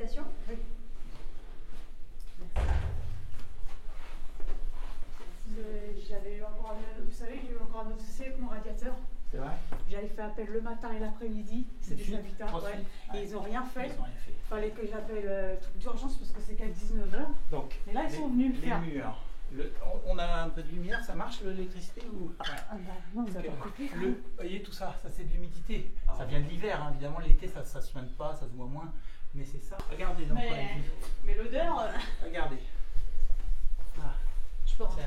l'habitation. Oui. J'avais eu encore vous savez, j'ai eu encore un autre souci avec mon radiateur. C'est vrai? J'avais fait appel le matin et l'après-midi, c'est des habitats, ouais. Et ils n'ont rien fait. Il fallait que j'appelle truc d'urgence parce que c'est qu'à 19h. Donc, et là, ils sont venus le faire. Les murs. On a un peu de lumière, ça marche l'électricité ou... Non, ça va pas coupé. Vous voyez tout ça, ça c'est de l'humidité. Ça vient de l'hiver, hein. Évidemment l'été ça se soigne pas, ça se voit moins. Mais c'est ça. Regardez donc. Mais l'odeur. Regardez. Ah. Je peux rentrer.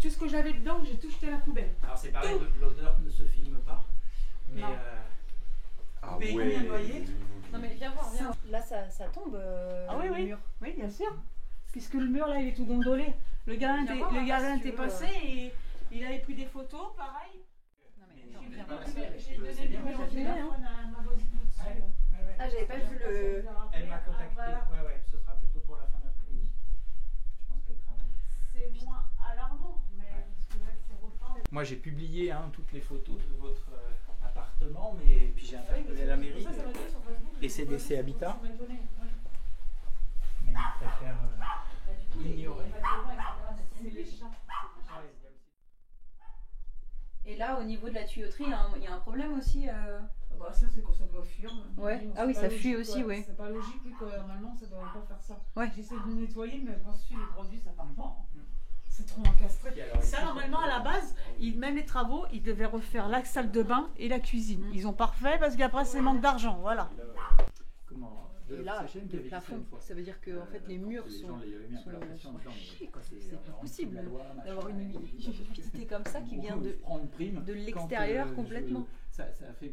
Tout ce que j'avais dedans, j'ai tout jeté à la poubelle. Alors c'est pareil, l'odeur ne se filme pas. Mais vous payez combien de loyer? Non mais viens voir, viens. Là ça tombe oui, le mur. Oui, bien sûr. Puisque le mur là il est tout gondolé. Le gardien était passé et il avait pris des photos, pareil. Non mais j'ai donné le numéro de téléphone à ma voisine au-dessus. Ah, j'avais pas vu le... Elle m'a contacté. Ouais, ce sera plutôt pour la fin d'après-midi. Je pense qu'elle travaille. C'est moins alarmant, mais c'est vrai que c'est repeint. Moi j'ai publié toutes les photos de votre appartement, mais puis j'ai interpellé la mairie et CDC Habitat. Mais ils préfèrent ignorer. Et là, au niveau de la tuyauterie, il y a un problème aussi. Bah ça c'est quand ça doit fuir. Ouais. Ah oui, ça fuit aussi, oui. C'est pas logique, normalement ça doit pas faire ça. Ouais. J'essaie de nettoyer, mais quand je suis les produits, ça part pas. C'est trop encastré. Ça, normalement, à la base, même les travaux, ils devaient refaire la salle de bain et la cuisine. Ils ont pas refait parce qu'après, c'est manque d'argent, voilà. Et là, le plafond, ça veut dire que en fait, les murs sont chics. C'est pas possible d'avoir une humidité comme ça qui vient de l'extérieur complètement. Ça fait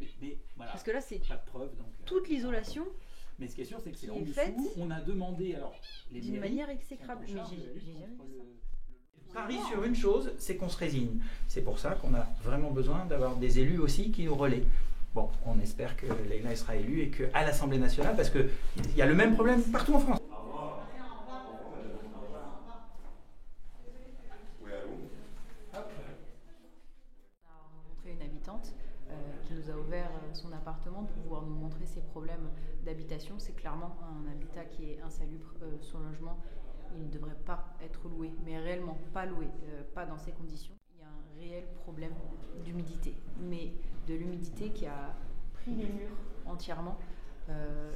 voilà. Parce que là, c'est pas de preuve, donc, toute l'isolation. Mais ce qui est sûr, c'est que c'est en dessous. On a demandé d'une manière exécrable. Mais j'ai jamais vu ça. Parie sur une chose, c'est qu'on se résigne. C'est pour ça qu'on a vraiment besoin d'avoir des élus aussi qui nous relaient. Bon, on espère que Leïla sera élue et qu'à l'Assemblée nationale, parce qu'il y a le même problème partout en France. On a rencontré une habitante qui nous a ouvert son appartement pour pouvoir nous montrer ses problèmes d'habitation. C'est clairement un habitat qui est insalubre. Son logement, il ne devrait pas être loué, mais réellement pas loué, pas dans ces conditions. Il y a un réel problème d'humidité, mais de l'humidité qui a pris les murs entièrement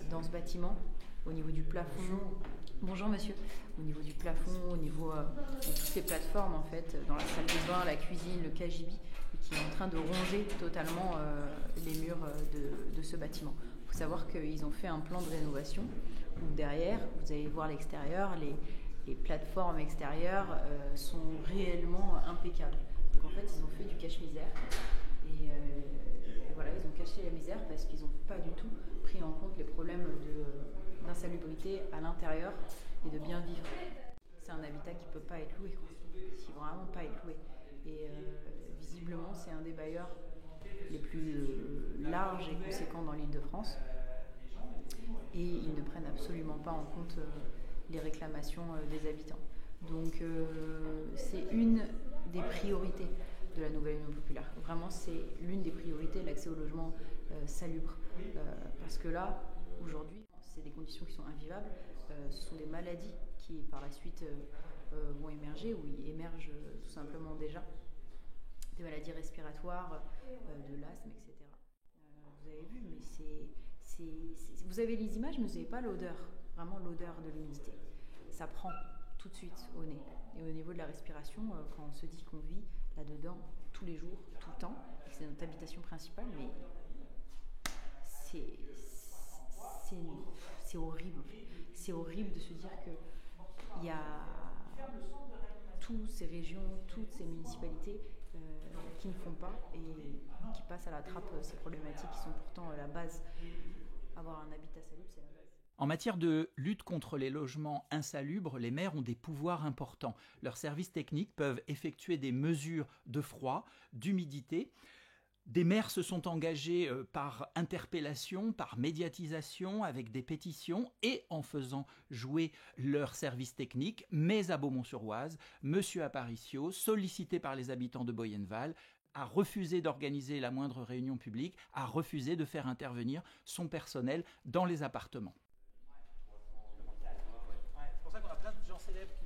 dans ce bâtiment, au niveau du plafond. Bonjour monsieur. Au niveau du plafond, au niveau de toutes les plateformes en fait, dans la salle de bain, la cuisine, le cagibi, qui est en train de ronger totalement les murs de ce bâtiment. Il faut savoir qu'ils ont fait un plan de rénovation où derrière, vous allez voir l'extérieur, les plateformes extérieures sont réellement impeccables. Donc en fait, ils ont fait du cache-misère et voilà, ils ont caché la misère parce qu'ils n'ont pas du tout pris en compte les problèmes d'insalubrité à l'intérieur et de bien vivre. C'est un habitat qui ne peut pas être loué, qui vraiment pas être loué. Et visiblement, c'est un des bailleurs les plus larges et conséquents dans l'Île-de-France. Et ils ne prennent absolument pas en compte les réclamations des habitants. Donc c'est une des priorités de la nouvelle Union populaire. Vraiment, c'est l'une des priorités, l'accès au logement salubre. Parce que là, aujourd'hui, c'est des conditions qui sont invivables. Ce sont des maladies qui, par la suite, vont émerger, ou y émergent tout simplement déjà. Des maladies respiratoires, de l'asthme, etc. Vous avez vu, mais vous avez les images, mais vous n'avez pas l'odeur. Vraiment l'odeur de l'humidité. Ça prend tout de suite au nez. Et au niveau de la respiration, quand on se dit qu'on vit là-dedans tous les jours, tout le temps, et que c'est notre habitation principale, mais c'est horrible. C'est horrible de se dire qu'il y a toutes ces régions, toutes ces municipalités qui ne font pas et qui passent à la trappe ces problématiques qui sont pourtant la base. Avoir un habitat salubre, c'est la base. En matière de lutte contre les logements insalubres, les maires ont des pouvoirs importants. Leurs services techniques peuvent effectuer des mesures de froid, d'humidité. Des maires se sont engagés par interpellation, par médiatisation, avec des pétitions et en faisant jouer leurs services techniques. Mais à Beaumont-sur-Oise, M. Aparicio, sollicité par les habitants de Boyenval, a refusé d'organiser la moindre réunion publique, a refusé de faire intervenir son personnel dans les appartements. célèbre